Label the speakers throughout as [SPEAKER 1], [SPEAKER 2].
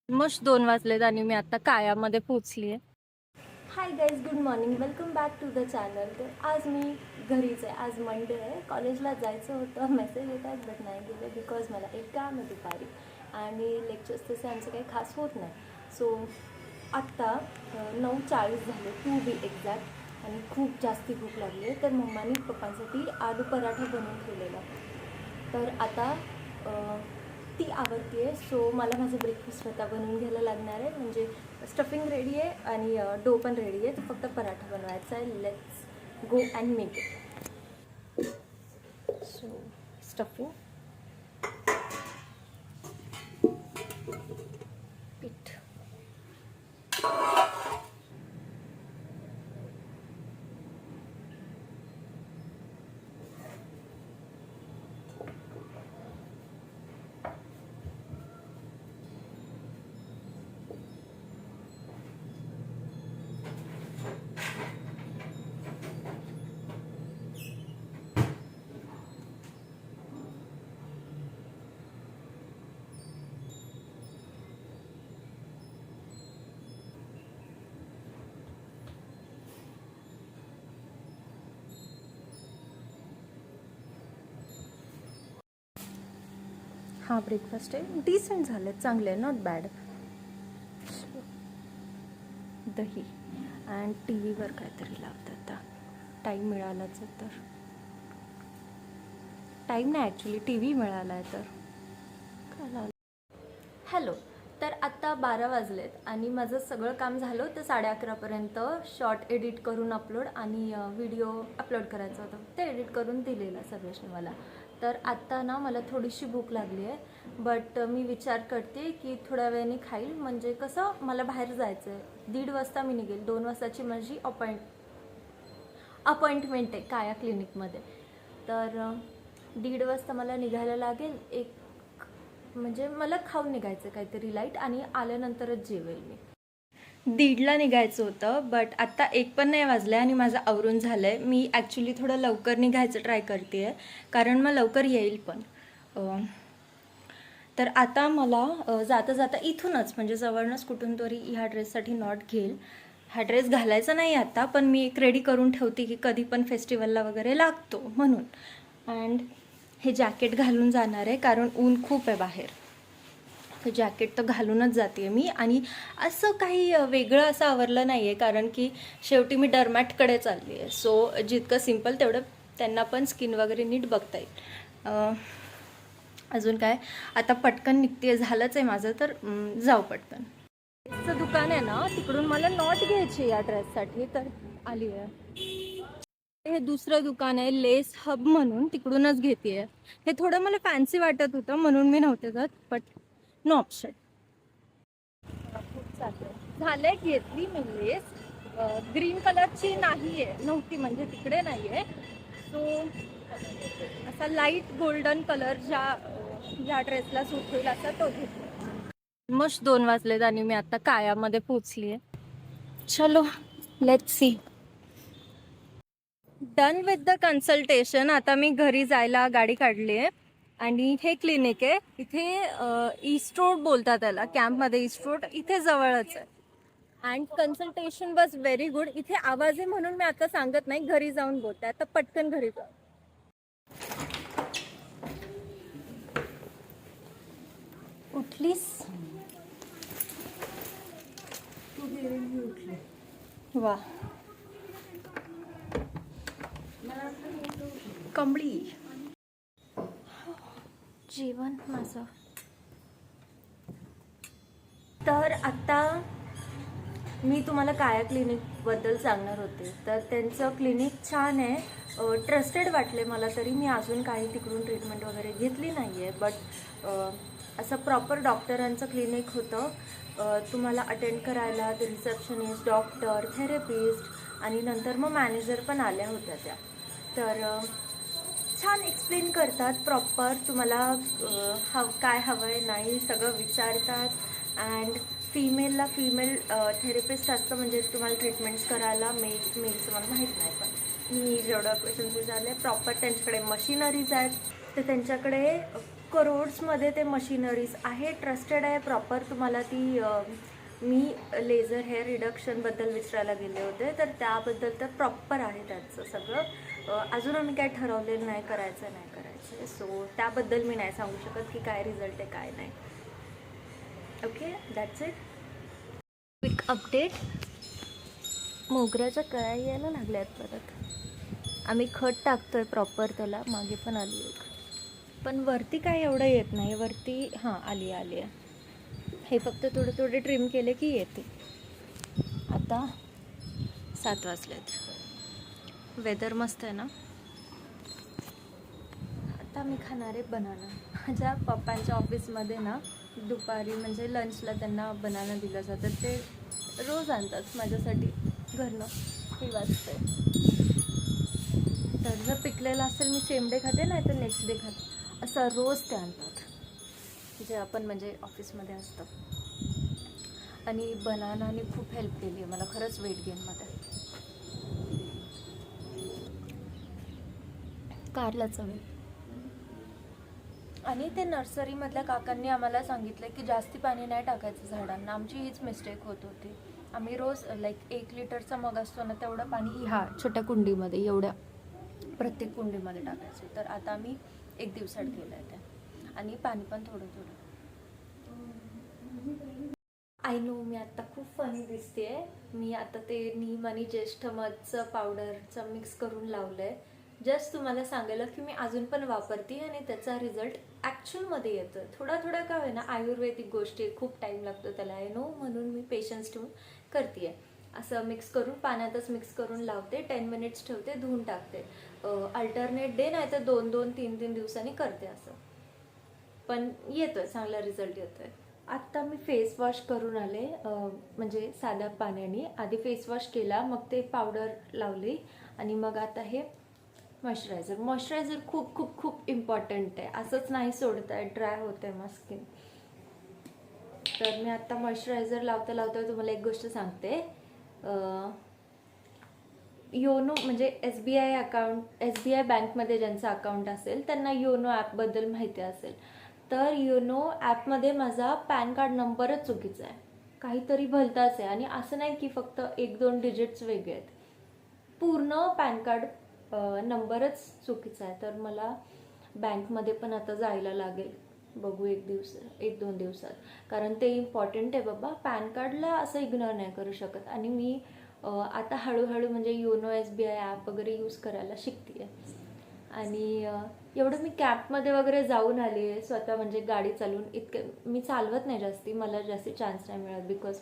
[SPEAKER 1] Almost 2 वाजलेत आणि मी आता कायामध्ये पोचली आहे.
[SPEAKER 2] Hi guys, good morning. Welcome back to the channel. तर आज मी घरीच आहे. आज मंडे आहे. कॉलेजला जायचं होतं, मेसेज येतात बट नाही गेले बिकॉज मला एक काम आहे दुपारी आणि लेक्चर्स तसे आमचे काही खास होत नाही. सो आत्ता 9:40 झाले टू बी एक्झॅक्ट आणि खूप जास्ती भूक लागली आहे. तर मम्मानी पप्पांसाठी आलू पराठा बनवून ठेवलेला. तर आता ती आवडते आहे. सो मला माझं ब्रेकफास्ट स्वतः बनवून घ्यायला लागणार आहे. म्हणजे स्टफिंग रेडी आहे आणि डो पण रेडी आहे. तर फक्त पराठा बनवायचा आहे. Let's go and make it. So stuffing, पीठ, हा ब्रेकफास्ट आहे. डिसेंट झाले, चांगले आहे, नॉट बॅड. दही अँड टी व्हीवर काहीतरी लावतात आता. टाईम मिळालाच आहे तर. टाईम नाही ॲक्च्युली, टी व्ही मिळाला आहे तर काय लावलं. हॅलो. तर आत्ता 12 वाजलेत आणि माझं सगळं काम झालं होतं 11:30पर्यंत. शॉर्ट एडिट करून अपलोड आणि व्हिडिओ अपलोड करायचा होता. ते एडिट करून दिलेलं सर्वेशने मला. तर आत्ता ना मला थोडीशी भूक लागली आहे. बट मी विचार करते की थोड्या वेळाने खाईल. म्हणजे कसं मला बाहेर जायचं आहे. 1:30 वाजता मी निघेल. 2 वाजताची माझी अपॉइंटमेंट आहे काया क्लिनिकमध्ये. तर 1:30 वाजता मला निघायला लागेल. म्हणजे मला खाऊन निघायचं काहीतरी लाईट आणि आल्यानंतरच जेवेल मी. 1:30ला निघायचं होतं बट आत्ता 1 पण नाही वाजलं आणि माझं आवरून झालं आहे. मी ॲक्च्युली थोडं लवकर निघायचं ट्राय करते आहे कारण मग लवकर येईल पण. तर आता मला जाता जाता इथूनच म्हणजे जवळनंच कुठून तरी ह्या ड्रेससाठी नॉट घेईल. हा ड्रेस घालायचा नाही आता, पण मी एक रेडी करून ठेवते की कधी पण फेस्टिवलला वगैरे लागतो म्हणून. अँड हे जॅकेट घालून जाणार आहे कारण ऊन खूप आहे बाहेर. तर जॅकेट तर घालूनच जाते मी. आणि असं काही वेगळं असं आवरलं नाही आहे कारण की शेवटी मी डर्मॅटकडे चालली आहे. सो जितकं सिम्पल तेवढं त्यांना पण स्किन वगैरे नीट बघता येईल. अजून काय, आता पटकन निघते, झालंच आहे माझं तर जाऊ पटकन. ड्रेसचं दुकान आहे ना, तिकडून मला नॉट घ्यायची या ड्रेससाठी तर आली आहे. हे दुसरं दुकान आहे लेस हब म्हणून, तिकडूनच घेते. हे थोडं मला फॅन्सी वाटत होतं म्हणून मी नव्हते जात, बट नो ऑप्शन. खूप चाललंय. झालंय, घेतली मी लेस. ग्रीन कलरची नाही आहे, नव्हती म्हणजे तिकडे नाही आहे. सो असा लाईट गोल्डन कलर ज्या ड्रेसला सूट होईल असा तो घेतला. ऑलमोस्ट 2 वाजलेत आणि मी आता कायामध्ये पोचली आहे. चलो let's see. Done with the consultation. आता मी घरी जायला गाडी काढली आहे आणि हे क्लिनिक आहे इथे. ईस्ट रोड बोलतात त्याला, कॅम्पमध्ये ईस्ट रोड इथे जवळच आहे. And consultation was very good. इथे आवाज आहे म्हणून मी आता सांगत नाही, घरी जाऊन बोलते. आता पटकन घरी जाऊ. उठलीस? वा, कंबळी. जेवण माझं. तर आता मी तुम्हाला काया क्लिनिकबद्दल सांगणार होते. तर त्यांचं क्लिनिक छान आहे, ट्रस्टेड वाटले मला तरी. मी अजून काही तिकडून ट्रीटमेंट वगैरे घेतली नाही आहे, बट असं प्रॉपर डॉक्टरांचं क्लिनिक होतं. तुम्हाला अटेंड करायला ते रिसेप्शनिस्ट, डॉक्टर, थेरपिस्ट आणि नंतर मग मॅनेजर पण आल्या होत्या त्या. तर छान एक्सप्लेन करतात प्रॉपर. तुम्हाला काय हवं आहे नाही सगळं विचारतात. अँड फिमेलला फिमेल थेरपिस्ट असतं म्हणजे तुम्हाला ट्रीटमेंट्स करायला. मेलचं मला माहीत नाही, पण मी जेवढं क्वेश्चन्स विचारले प्रॉपर त्यांच्याकडे मशिनरीज आहेत. तर त्यांच्याकडे करोड्समध्ये ते मशिनरीज आहे, ट्रस्टेड आहे प्रॉपर. तुम्हाला ती मी लेझर हेअर रिडक्शनबद्दल विचारायला गेले होते, तर त्याबद्दल तर प्रॉपर आहे त्याचं सगळं. अजून आम्ही काय ठरवलेलं नाही, करायचं नाही करायचं, सो त्याबद्दल मी नाही सांगू शकत की काय रिझल्ट आहे काय नाही. Okay, that's it. Quick update. मोगऱ्याच्या कळ्या यायला लागल्या आहेत परत. आम्ही खत टाकतोय प्रॉपर त्याला, मागे पण आली एक, पण वरती काय एवढं येत नाही. वरती हां आली आहे. हे फक्त थोडे ट्रिम केले की येते. आता 7 वाजलेत. वेदर मस्त आहे ना. आता मी खाणार आहे बनाना. माझ्या पप्पांच्या ऑफिसमध्ये ना दुपारी म्हणजे लंचला त्यांना बनाना दिलं जातं. ते रोज आणतात माझ्यासाठी घरनं. हे वाजतंय. तर जर पिकलेलं असेल मी सेम डे खाते, नाही तर नेक्स्ट डे खाते. असं रोज ते आणतात जे आपण म्हणजे ऑफिसमध्ये असतं. आणि बनानाने खूप हेल्प केली आहे मला खरंच वेट गेनमध्ये. कारलाचं वेळ. आणि ते नर्सरीमधल्या काकांनी आम्हाला सांगितलं की जास्ती पाणी नाही टाकायचं झाडांना. आमची हीच मिस्टेक होत होती. आम्ही रोज लाईक 1 लिटरचा मग असतो ना तेवढं पाणी ह्या छोट्या कुंडीमध्ये एवढ्या प्रत्येक कुंडीमध्ये टाकायचं. तर आता आम्ही 1 दिवसात केलं आहे ते. आणि पाणी पण थोडं थोडं. आय नो मी आत्ता खूप फनी दिसते. मी आता ते नीम आणि ज्येष्ठ मधचं पावडरचं मिक्स करून लावलं आहे. जस्ट तुम्हाला सांगायला की मी अजून पण वापरते आणि त्याचा रिझल्ट ॲक्च्युअलमध्ये येतो. थोडा का होईना, आयुर्वेदिक गोष्टी खूप टाईम लागतो त्याला, आय नो. म्हणून मी पेशन्स ठेवून करते आहे. असं मिक्स करून पाण्यातच मिक्स करून लावते, 10 मिनिट्स ठेवते, धुवून टाकते. अल्टरनेट डे नाही तर 2-2, 3-3 दिवसांनी करते असं. पण येतोय, चांगला रिझल्ट येतोय. आत्ता मी फेस वॉश करून आले, म्हणजे साध्या पाण्याने. आधी फेस वॉश केला, मग ते पावडर लावली आणि मग आता हे मॉइश्चरायझर खूप खूप खूप इम्पॉर्टंट आहे. असंच नाही सोडता आहे, ड्राय होतं आहे मग स्किन. तर मी आत्ता मॉइश्चरायझर लावता तुम्हाला एक गोष्ट सांगते. योनो म्हणजे SBI बँकमध्ये ज्यांचं अकाउंट असेल त्यांना योनो ॲपबद्दल माहिती असेल. तर योनो ॲपमध्ये माझा पॅन कार्ड नंबरच चुकीचा आहे. काहीतरी भलताच आहे. आणि असं नाही की फक्त 1-2 डिजिट्स वेगळे आहेत, पूर्ण पॅन कार्ड नंबरच चुकीचा आहे. तर मला बँकमध्ये पण आता जायला लागेल, बघू 1-2 दिवसात. कारण ते इम्पॉर्टंट आहे बाबा. पॅन कार्डला असं इग्नोर नाही करू शकत. आणि मी आता हळूहळू म्हणजे योनो SBI ॲप वगैरे यूज करायला शिकते आहे. आणि एवढं मी कॅबमध्ये वगैरे जाऊन आली आहे स्वतः, म्हणजे गाडी चालवून. इतकं मी चालवत नाही जास्ती, मला जास्ती चान्स नाही मिळत. बिकॉज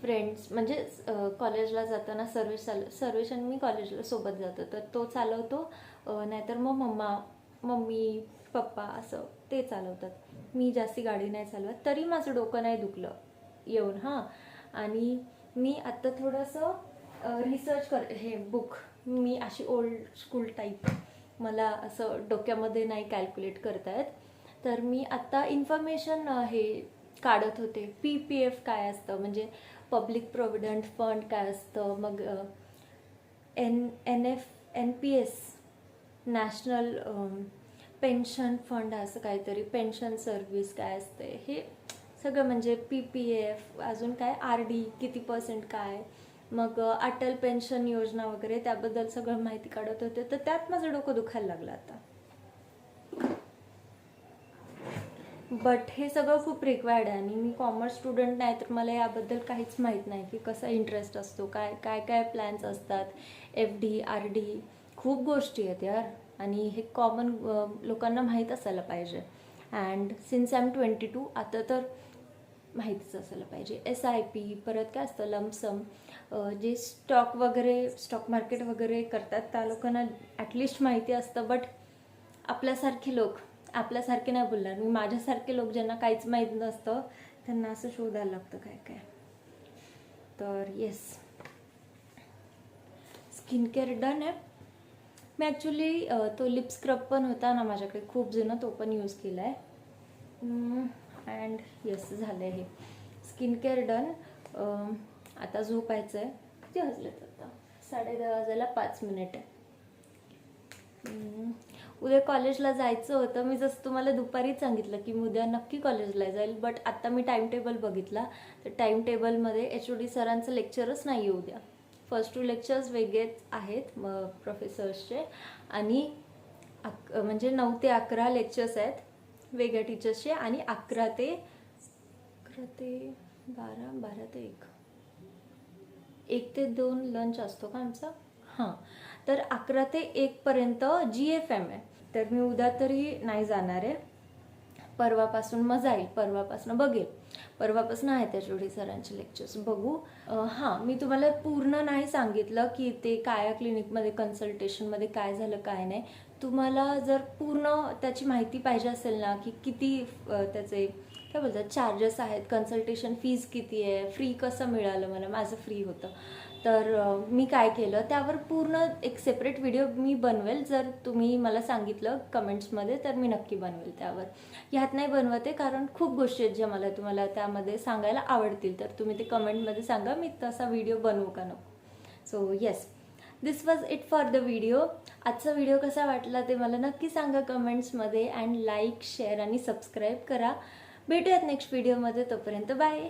[SPEAKER 2] फ्रेंड्स म्हणजे कॉलेजला जाताना सर्वेश आणि मी कॉलेजला सोबत जातो, तर तो चालवतो. नाहीतर मग मम्मी पप्पा असं ते चालवतात. मी जास्ती गाडी नाही चालवत. तरी माझं डोकं नाही दुखलं येऊन. हां. आणि मी आत्ता थोडंसं रिसर्च हे बुक, मी अशी ओल्ड स्कूल टाईप, मला असं डोक्यामध्ये नाही कॅल्क्युलेट करता येत. तर मी आत्ता इन्फॉर्मेशन हे काढत होते. PPF काय असतं, म्हणजे पब्लिक प्रॉव्हिडंट फंड काय असतं, मग NPS नॅशनल पेन्शन फंड असं काहीतरी, पेन्शन सर्व्हिस काय असते हे सगळं, म्हणजे PPF, अजून काय RD किती % काय, मग अटल पेन्शन योजना वगैरे, त्याबद्दल सगळं माहिती काढत होते. तर त्यात माझं डोकं दुखायला लागलं आता. बट हे सगळं खूप रिक्वायर्ड आहे. आणि मी कॉमर्स स्टुडंट नाही, तर मला याबद्दल काहीच माहीत नाही की कसा इंटरेस्ट असतो, काय प्लॅन्स असतात, FD RD खूप गोष्टी आहेत यार. आणि हे कॉमन लोकांना माहीत असायला पाहिजे. अँड सिन्स आय एम 22 आता तर माहितीच असायला पाहिजे. SIP, परत काय असतं लमसम, जे स्टॉक मार्केट वगैरे करतात त्या लोकांना ॲटलिस्ट माहिती असतं. बट आपल्यासारखे नाही बोलणार मी, माझ्यासारखे लोक ज्यांना काहीच माहीत नसतं त्यांना असं शोधायला लागतं काय. तर येस, स्किन केअर डन आहे. मी ॲक्च्युली तो लिप स्क्रब पण होता ना माझ्याकडे खूप जुना, तो पण यूज केला आहे. अँड येस, झालं आहे हे स्किन केअर डन. आता झोपायचं आहे. किती वाजलेत आता? 10:30 वाजायला 5 मिनिट आहे. उद्या कॉलेजला जायचं होतं. मी जसं तुम्हाला दुपारीच सांगितलं की मी उद्या नक्की कॉलेजला जाईल, बट आत्ता मी टाईम टेबल बघितला तर टाईम टेबलमध्ये HOD सरांचं लेक्चरच नाही आहे उद्या. फर्स्ट 2 लेक्चर्स वेगळेच आहेत मग प्रोफेसर्सचे, आणि म्हणजे 9 ते 11 लेक्चर्स आहेत वेगळ्या टीचर्सचे, आणि 11 ते 12, 12 ते 1 ते 2 लंच असतो का आमचा. हां, तर 11 ते 1 पर्यंत GFM आहे. तर मी उद्या तरी नाही जाणार आहे, परवापासून मग जाईल, परवापासून बघेल. परवापासून आहेत HOD सरांचे लेक्चर्स, बघू. हां, मी तुम्हाला पूर्ण नाही सांगितलं की ते काया क्लिनिकमध्ये कन्सल्टेशनमध्ये काय झालं काय नाही. तुम्हाला जर पूर्ण त्याची माहिती पाहिजे असेल ना की किती त्याचे काय बोलतात चार्जेस आहेत, कन्सल्टेशन फीज किती आहे, फ्री कसं मिळालं मला, माझं फ्री होतं, तर मी काय केलं त्यावर पूर्ण एक सेपरेट व्हिडिओ मी बनवेल. जर तुम्ही मला सांगितलं कमेंट्समध्ये तर मी नक्की बनवेल त्यावर. ह्यात नाही बनवते कारण खूप गोष्टी आहेत ज्या मला तुम्हाला त्यामध्ये सांगायला आवडतील, तर तुम्ही ते कमेंटमध्ये सांगा मी तसा व्हिडिओ बनवू का नको. So yes, this was it for the video. आजचा व्हिडिओ कसा वाटला ते मला नक्की सांगा कमेंट्समध्ये, अँड लाईक, शेअर आणि सबस्क्राईब करा. भेटूयात नेक्स्ट व्हिडिओमध्ये, तोपर्यंत बाय.